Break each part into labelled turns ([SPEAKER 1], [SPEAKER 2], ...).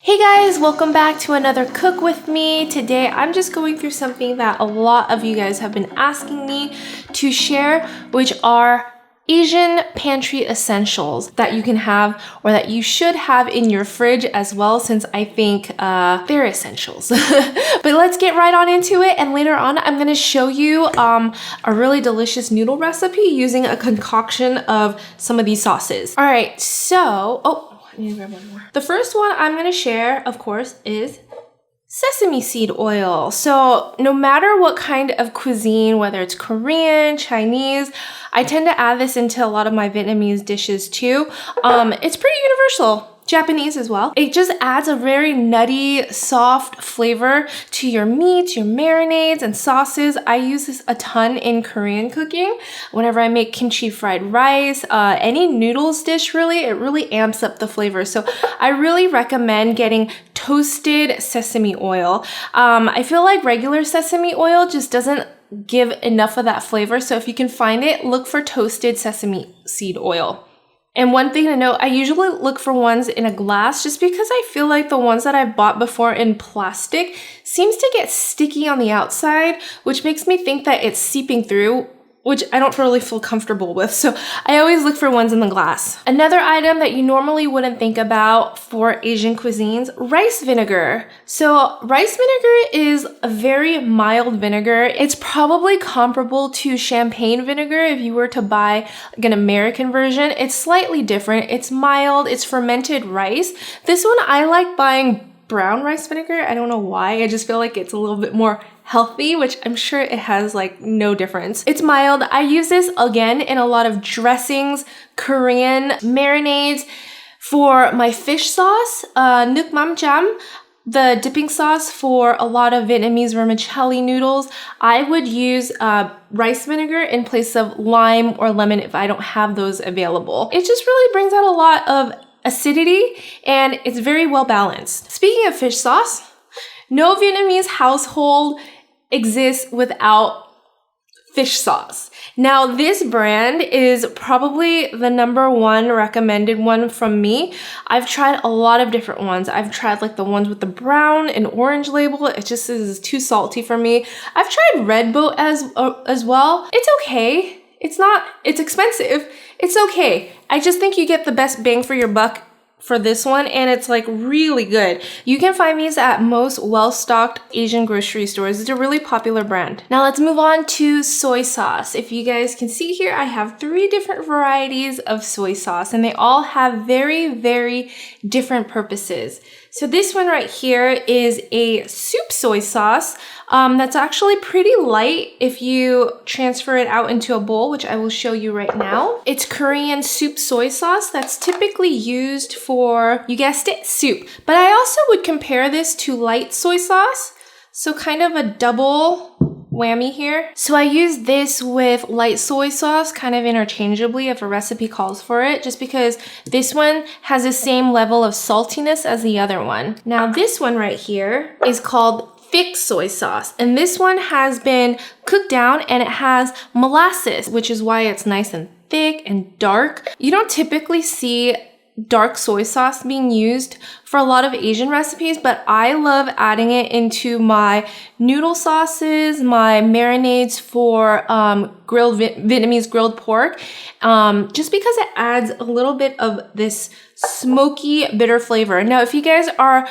[SPEAKER 1] Hey guys, welcome back to another Cook With Me. Today I'm just going through something that a lot of you guys have been asking me to share, which are Asian pantry essentials that you can have or that you should have in your fridge as well, since I think they're essentials. But let's get right on into it, and later on I'm going to show you a really delicious noodle recipe using a concoction of some of these sauces. All right, so I need to grab one more. The first one I'm going to share, of course, is sesame seed oil. So no matter what kind of cuisine, whether it's Korean, Chinese, I tend to add this into a lot of my Vietnamese dishes too. It's pretty universal. Japanese as well. It just adds a very nutty, soft flavor to your meats, your marinades, and sauces. I use this a ton in Korean cooking. Whenever I make kimchi fried rice, any noodles dish really, it really amps up the flavor. So I really recommend getting toasted sesame oil. I feel like regular sesame oil just doesn't give enough of that flavor. So if you can find it, look for toasted sesame seed oil. And one thing to note, I usually look for ones in a glass just because I feel like the ones that I've bought before in plastic seems to get sticky on the outside, which makes me think that it's seeping through, which I don't really feel comfortable with. So I always look for ones in the glass. Another item that you normally wouldn't think about for Asian cuisines, rice vinegar. So rice vinegar is a very mild vinegar. It's probably comparable to champagne vinegar if you were to buy like an American version. It's slightly different. It's mild, it's fermented rice. This one I like buying brown rice vinegar. I don't know why. I just feel like it's a little bit more healthy, which I'm sure it has like no difference. It's mild. I use this again in a lot of dressings, Korean marinades. For my fish sauce, nước mắm chấm, the dipping sauce for a lot of Vietnamese vermicelli noodles, I would use rice vinegar in place of lime or lemon if I don't have those available. It just really brings out a lot of acidity and it's very well balanced. Speaking of fish sauce, no Vietnamese household exists without fish sauce. Now, this brand is probably the #1 recommended one from me. I've tried a lot of different ones. I've tried like the ones with the brown and orange label. It just is too salty for me. I've tried Red Boat as well. It's okay. It's expensive. It's okay. I just think you get the best bang for your buck for this one, and it's like really good. You can find these at most well-stocked Asian grocery stores. It's a really popular brand. Now let's move on to soy sauce. If you guys can see here, I have 3 different varieties of soy sauce, and they all have very, very different purposes. So this one right here is a soup soy sauce that's actually pretty light if you transfer it out into a bowl, which I will show you right now. It's Korean soup soy sauce that's typically used for, you guessed it, soup. But I also would compare this to light soy sauce. So kind of a double whammy here. So I use this with light soy sauce kind of interchangeably if a recipe calls for it, just because this one has the same level of saltiness as the other one. Now this one right here is called thick soy sauce, and this one has been cooked down and it has molasses, which is why it's nice and thick and dark. You don't typically see dark soy sauce being used for a lot of Asian recipes, but I love adding it into my noodle sauces, my marinades for Vietnamese grilled pork, just because it adds a little bit of this smoky, bitter flavor. Now, if you guys are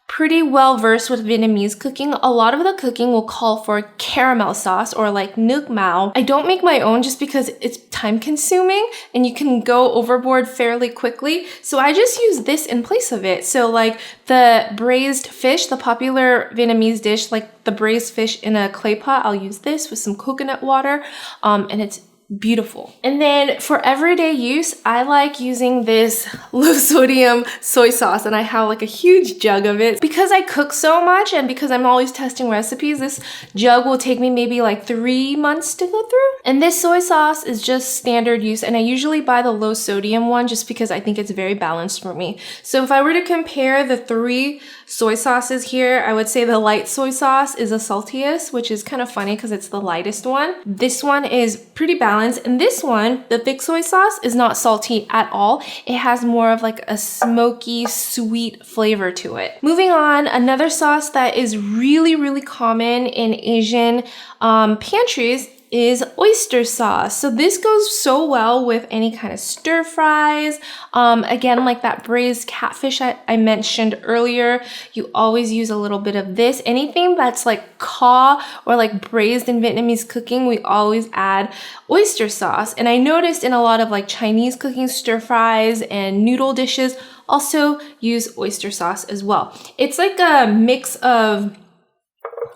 [SPEAKER 1] pretty well versed with Vietnamese cooking, a lot of the cooking will call for caramel sauce or like nước mao. I don't make my own just because it's time consuming and you can go overboard fairly quickly. So I just use this in place of it. So like the braised fish, the popular Vietnamese dish, like the braised fish in a clay pot, I'll use this with some coconut water, and it's beautiful. And then for everyday use, I like using this low sodium soy sauce, and I have like a huge jug of it. Because I cook so much and because I'm always testing recipes, this jug will take me maybe like 3 months to go through. And this soy sauce is just standard use, and I usually buy the low sodium one just because I think it's very balanced for me. So if I were to compare the 3 soy sauces here, I would say the light soy sauce is the saltiest, which is kind of funny because it's the lightest one. This one is pretty balanced balance. And this one, the thick soy sauce, is not salty at all. It has more of like a smoky, sweet flavor to it. Moving on, another sauce that is really, really common in Asian pantries is oyster sauce. So this goes so well with any kind of stir fries. Again, like that braised catfish I mentioned earlier, you always use a little bit of this. Anything that's like kho or like braised in Vietnamese cooking, we always add oyster sauce. And I noticed in a lot of like Chinese cooking, stir fries and noodle dishes also use oyster sauce as well. It's like a mix of,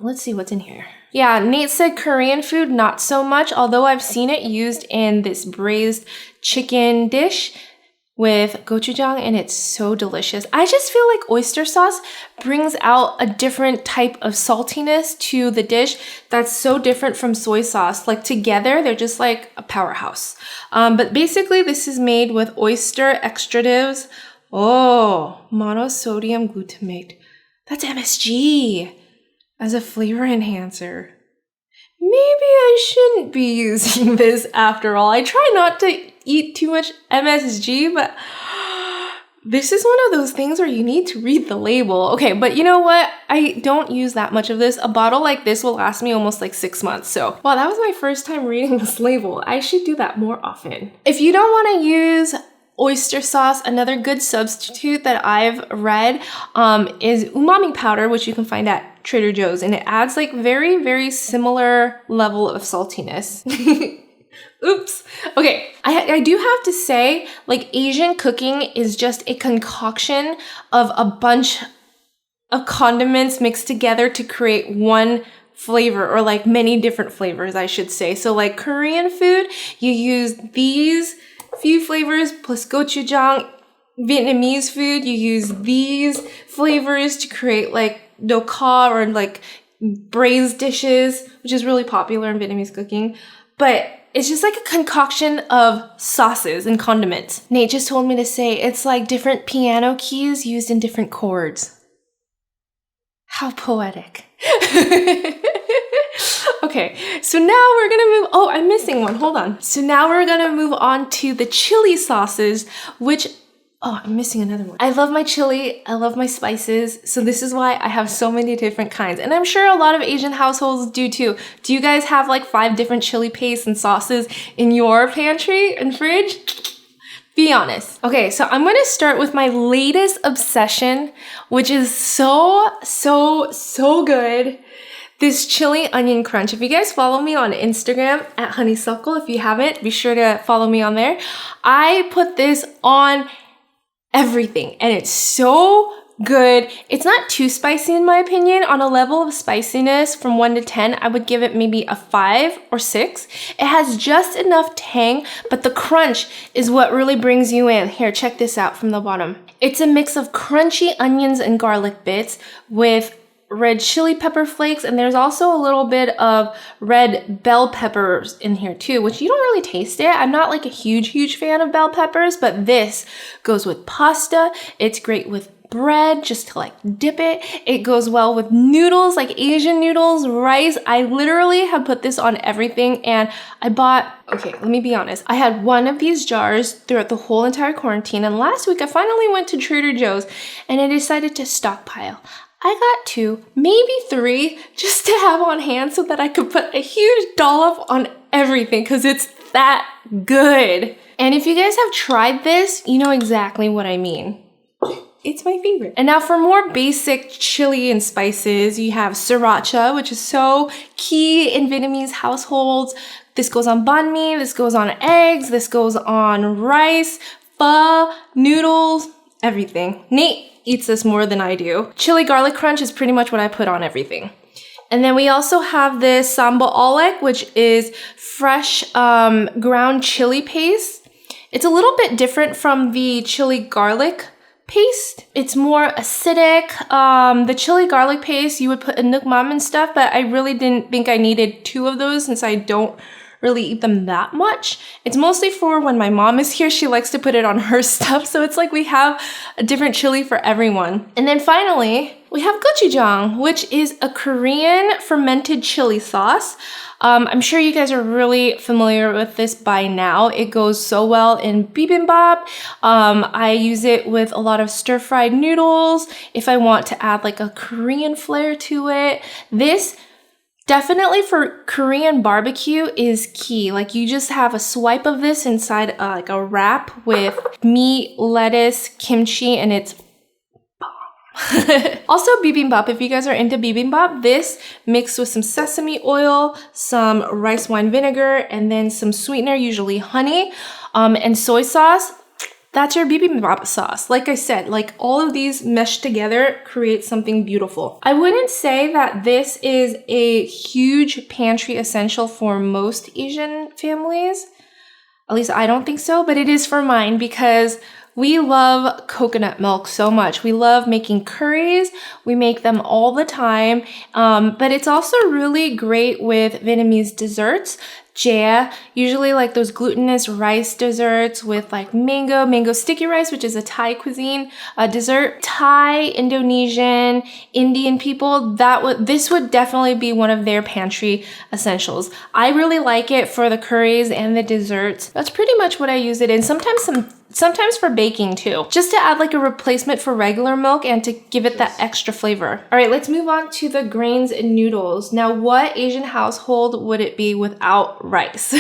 [SPEAKER 1] let's see what's in here. Yeah, Nate said Korean food, not so much, although I've seen it used in this braised chicken dish with gochujang, and it's so delicious. I just feel like oyster sauce brings out a different type of saltiness to the dish that's so different from soy sauce. Like together, they're just like a powerhouse. But basically, this is made with oyster extractives. Oh, monosodium glutamate. That's MSG. As a flavor enhancer. Maybe I shouldn't be using this after all. I try not to eat too much MSG, but this is one of those things where you need to read the label. Okay, but you know what? I don't use that much of this. A bottle like this will last me almost like 6 months. So, wow, that was my first time reading this label. I should do that more often. If you don't want to use oyster sauce, another good substitute that I've read is umami powder, which you can find at Trader Joe's, and it adds like very, very similar level of saltiness. Oops. Okay, I do have to say, like, Asian cooking is just a concoction of a bunch of condiments mixed together to create one flavor, or like many different flavors, I should say. So like Korean food, you use these few flavors plus gochujang. Vietnamese food, you use these flavors to create like dokka or like braised dishes, which is really popular in Vietnamese cooking. But it's just like a concoction of sauces and condiments. Nate just told me to say it's like different piano keys used in different chords. How poetic. Okay, so now we're gonna move, oh, I'm missing one, hold on. So now we're gonna move on to the chili sauces, which, oh, I'm missing another one. I love my chili, I love my spices, so this is why I have so many different kinds. And I'm sure a lot of Asian households do too. Do you guys have like 5 different chili pastes and sauces in your pantry and fridge? Be honest. Okay, so I'm gonna start with my latest obsession, which is so good. This chili onion crunch. If you guys follow me on Instagram at Honeysuckle, if you haven't, be sure to follow me on there. I put this on everything and it's so good. It's not too spicy in my opinion. On a level of spiciness from 1 to 10, I would give it maybe a 5 or 6. It has just enough tang, but the crunch is what really brings you in. Here, check this out from the bottom. It's a mix of crunchy onions and garlic bits with red chili pepper flakes, and there's also a little bit of red bell peppers in here too, which you don't really taste it. I'm not like a huge fan of bell peppers, but this goes with pasta. It's great with bread, just to like dip it. It goes well with noodles, like Asian noodles, rice. I literally have put this on everything, and I bought, okay, let me be honest. I had one of these jars throughout the whole entire quarantine, and last week I finally went to Trader Joe's and I decided to stockpile. I got 2, maybe 3, just to have on hand so that I could put a huge dollop on everything because it's that good. And if you guys have tried this, you know exactly what I mean. It's my favorite. And now for more basic chili and spices, you have Sriracha, which is so key in Vietnamese households. This goes on banh mi, this goes on eggs, this goes on rice, pho, noodles, everything. Nate eats this more than I do. Chili garlic crunch is pretty much what I put on everything. And then we also have this Sambal Oelek, which is fresh ground chili paste. It's a little bit different from the chili garlic paste. It's more acidic. The chili garlic paste, you would put in nukmam and stuff, but I really didn't think I needed 2 of those since I don't really eat them that much. It's mostly for when my mom is here. She likes to put it on her stuff. So it's like we have a different chili for everyone. And then finally, we have Gochujang, which is a Korean fermented chili sauce. I'm sure you guys are really familiar with this by now. It goes so well in bibimbap. I use it with a lot of stir-fried noodles if I want to add like a Korean flair to it. This definitely for Korean barbecue is key. Like you just have a swipe of this inside like a wrap with meat, lettuce, kimchi, and it's also bibimbap. If you guys are into bibimbap, this mixed with some sesame oil, some rice wine vinegar, and then some sweetener, usually honey, and soy sauce. That's your bibimbap sauce. Like I said, like all of these meshed together create something beautiful. I wouldn't say that this is a huge pantry essential for most Asian families. At least I don't think so, but it is for mine because we love coconut milk so much. We love making curries. We make them all the time. But it's also really great with Vietnamese desserts. Jia, usually like those glutinous rice desserts with like mango sticky rice, which is a Thai cuisine dessert. Thai, Indonesian, Indian people, this would definitely be one of their pantry essentials. I really like it for the curries and the desserts. That's pretty much what I use it in. Sometimes for baking too, just to add like a replacement for regular milk and to give it that extra flavor. All right, let's move on to the grains and noodles. Now, what Asian household would it be without rice?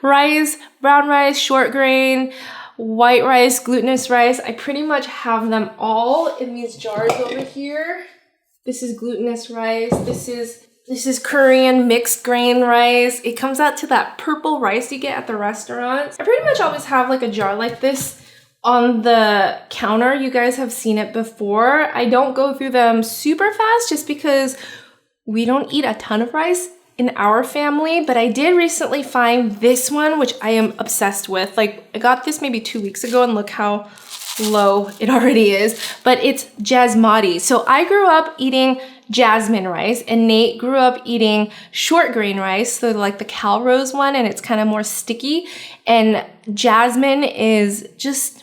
[SPEAKER 1] Rice, brown rice, short grain, white rice, glutinous rice. I pretty much have them all in these jars over here. This is glutinous rice. This is Korean mixed grain rice. It comes out to that purple rice you get at the restaurants. I pretty much always have like a jar like this on the counter. You guys have seen it before. I don't go through them super fast just because we don't eat a ton of rice in our family, but I did recently find this one, which I am obsessed with. Like I got this maybe 2 weeks ago and look how low it already is, but it's jasmati. So I grew up eating jasmine rice and Nate grew up eating short grain rice, so like the Calrose one, and it's kind of more sticky, and jasmine is just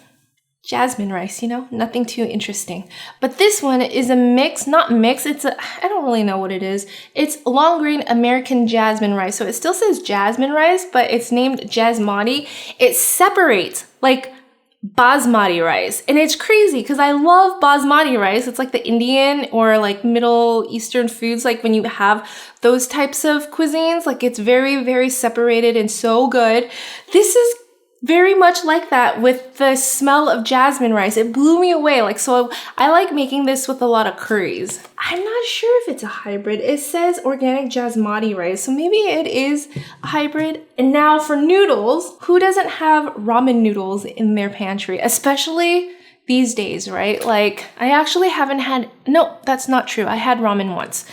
[SPEAKER 1] jasmine rice, you know, nothing too interesting. But this one is a mix, not mix, I don't really know what it is. It's long grain American jasmine rice. So it still says jasmine rice, but it's named jasmati. It separates like basmati rice, and it's crazy because I love basmati rice. It's like the Indian or like Middle Eastern foods, like when you have those types of cuisines, like it's very, very separated and so good. This is very much like that with the smell of jasmine rice. It blew me away. Like, so I like making this with a lot of curries. I'm not sure if it's a hybrid. It says organic jasmati rice, so maybe it is a hybrid. And now for noodles, who doesn't have ramen noodles in their pantry? Especially these days, right? Like, I actually haven't had, no, that's not true. I had ramen once.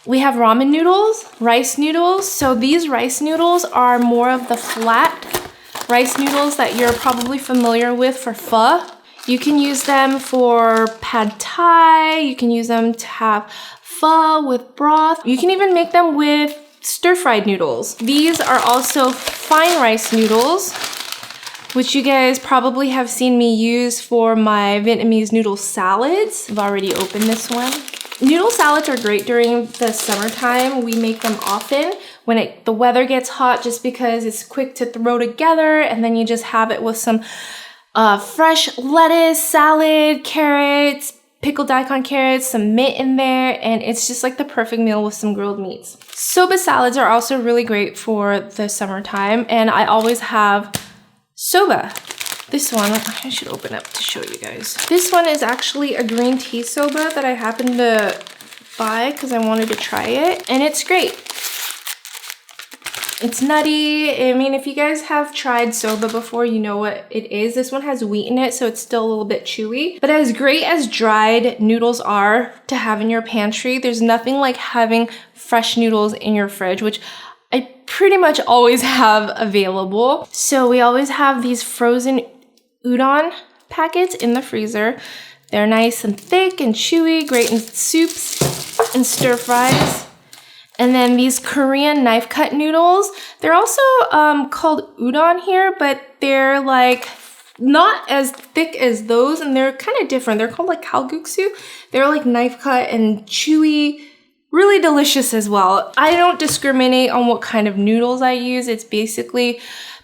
[SPEAKER 1] We have ramen noodles, rice noodles. So these rice noodles are more of the flat rice noodles that you're probably familiar with for pho. You can use them for pad thai. You can use them to have pho with broth. You can even make them with stir-fried noodles. These are also fine rice noodles, which you guys probably have seen me use for my Vietnamese noodle salads. I've already opened this one. Noodle salads are great during the summertime. We make them often when the weather gets hot, just because it's quick to throw together, and then you just have it with some fresh lettuce, salad, carrots, pickled daikon carrots, some mint in there, and it's just like the perfect meal with some grilled meats. Soba salads are also really great for the summertime, and I always have soba. This one, I should open up to show you guys. This one is actually a green tea soba that I happened to buy because I wanted to try it, and it's great. It's nutty. I mean, if you guys have tried soba before, you know what it is. This one has wheat in it, so it's still a little bit chewy. But as great as dried noodles are to have in your pantry, there's nothing like having fresh noodles in your fridge, which I pretty much always have available. So we always have these frozen udon packets in the freezer. They're nice and thick and chewy, great in soups and stir fries. And then these Korean knife cut noodles, they're also called udon here, but they're like not as thick as those, and they're kind of different. They're called like kalguksu. They're like knife cut and chewy, really delicious as well. I don't discriminate on what kind of noodles I use. It's basically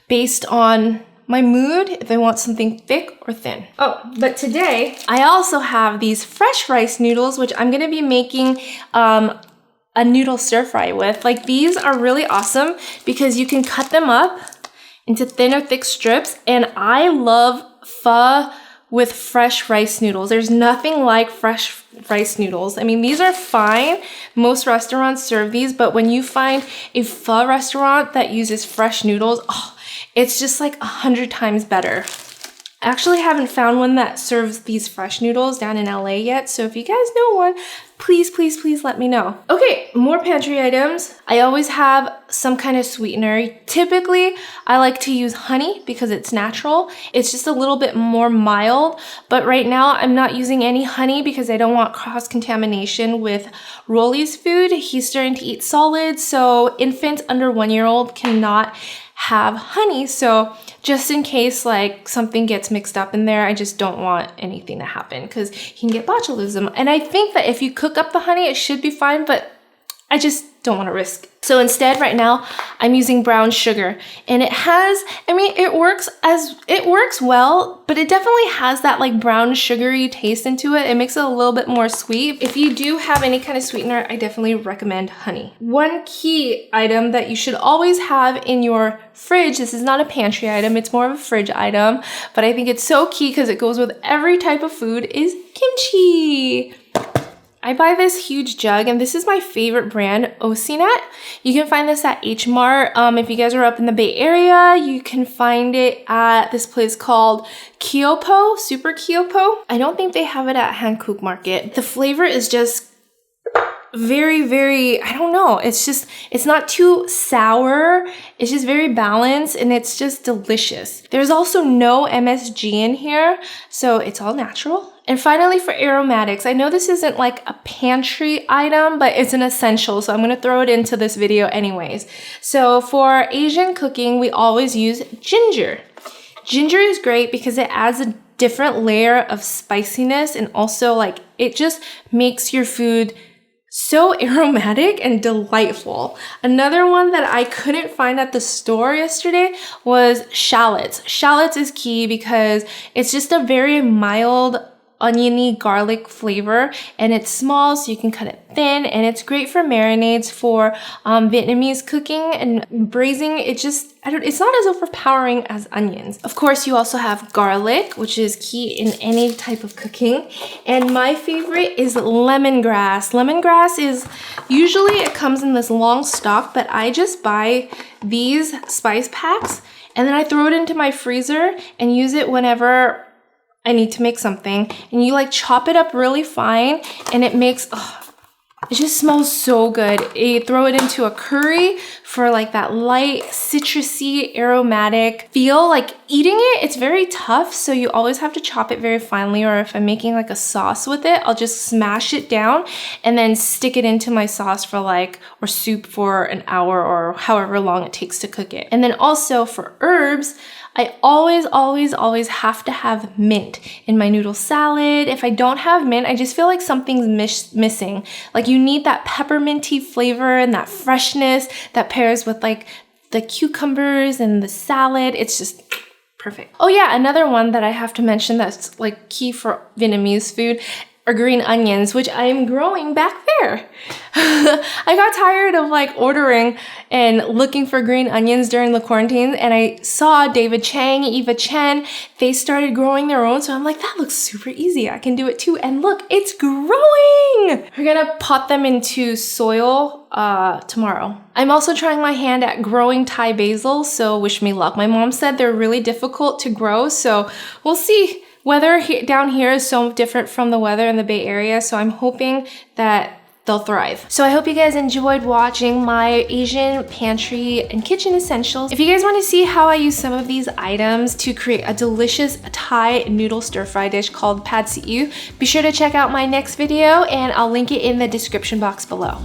[SPEAKER 1] based on my mood, if I want something thick or thin. Oh, but today I also have these fresh rice noodles, which I'm gonna be making a noodle stir fry with. Like, these are really awesome because you can cut them up into thin or thick strips, and I love pho with fresh rice noodles. There's nothing like fresh rice noodles. I mean, these are fine. Most restaurants serve these, but when you find a pho restaurant that uses fresh noodles, oh, it's just like 100 times better. I actually haven't found one that serves these fresh noodles down in LA yet, so if you guys know one, please, please, please let me know. Okay, more pantry items. I always have some kind of sweetener. Typically, I like to use honey because it's natural. It's just a little bit more mild, but right now I'm not using any honey because I don't want cross-contamination with Rolly's food. He's starting to eat solids, so infants under 1-year-old cannot have honey, so just in case like something gets mixed up in there, I just don't want anything to happen because he can get botulism. And I think that if you cook up the honey, it should be fine, but I just don't want to risk. So instead right now I'm using brown sugar, and it has, I mean, it works well, but it definitely has that like brown sugary taste into it. It makes it a little bit more sweet. If you do have any kind of sweetener, I definitely recommend honey. One key item that you should always have in your fridge, this is not a pantry item, it's more of a fridge item, but I think it's so key because it goes with every type of food, is kimchi. I buy this huge jug, and this is my favorite brand, Ocinet. You can find this at H Mart. If you guys are up in the Bay Area, you can find it at this place called Kyopo, Super Kyopo. I don't think they have it at Hankook Market. The flavor is just very, very, I don't know. It's not too sour. It's just very balanced, and it's just delicious. There's also no MSG in here, so it's all natural. And finally, for aromatics, I know this isn't like a pantry item, but it's an essential, so I'm gonna throw it into this video anyways. So for Asian cooking, we always use ginger. Ginger is great because it adds a different layer of spiciness, and also like it just makes your food so aromatic and delightful. Another one that I couldn't find at the store yesterday was shallots. Shallots is key because it's just a very mild oniony garlic flavor, and it's small so you can cut it thin, and it's great for marinades for Vietnamese cooking and braising. It's not as overpowering as onions. Of course, you also have garlic, which is key in any type of cooking. And my favorite is lemongrass. Lemongrass is usually, it comes in this long stalk, but I just buy these spice packs and then I throw it into my freezer and use it whenever I need to make something. And you like chop it up really fine, and it makes, it just smells so good. You throw it into a curry for like that light, citrusy, aromatic feel. Like eating it, it's very tough, so you always have to chop it very finely, or if I'm making like a sauce with it, I'll just smash it down and then stick it into my sauce for or soup for an hour or however long it takes to cook it. And then also for herbs, I always have to have mint in my noodle salad. If I don't have mint, I just feel like something's missing. Like you need that pepperminty flavor and that freshness that pairs with like the cucumbers and the salad. It's just perfect. Oh yeah, another one that I have to mention that's like key for Vietnamese food are green onions, which I am growing back there. I got tired of like ordering and looking for green onions during the quarantine, and I saw David Chang, Eva Chen, they started growing their own, so I'm like, that looks super easy. I can do it too, and look, it's growing! We're gonna pot them into soil tomorrow. I'm also trying my hand at growing Thai basil, so wish me luck. My mom said they're really difficult to grow, so we'll see. Weather down here is so different from the weather in the Bay Area, so I'm hoping that they'll thrive. So I hope you guys enjoyed watching my Asian pantry and kitchen essentials. If you guys want to see how I use some of these items to create a delicious Thai noodle stir-fry dish called pad see ew, be sure to check out my next video, and I'll link it in the description box below.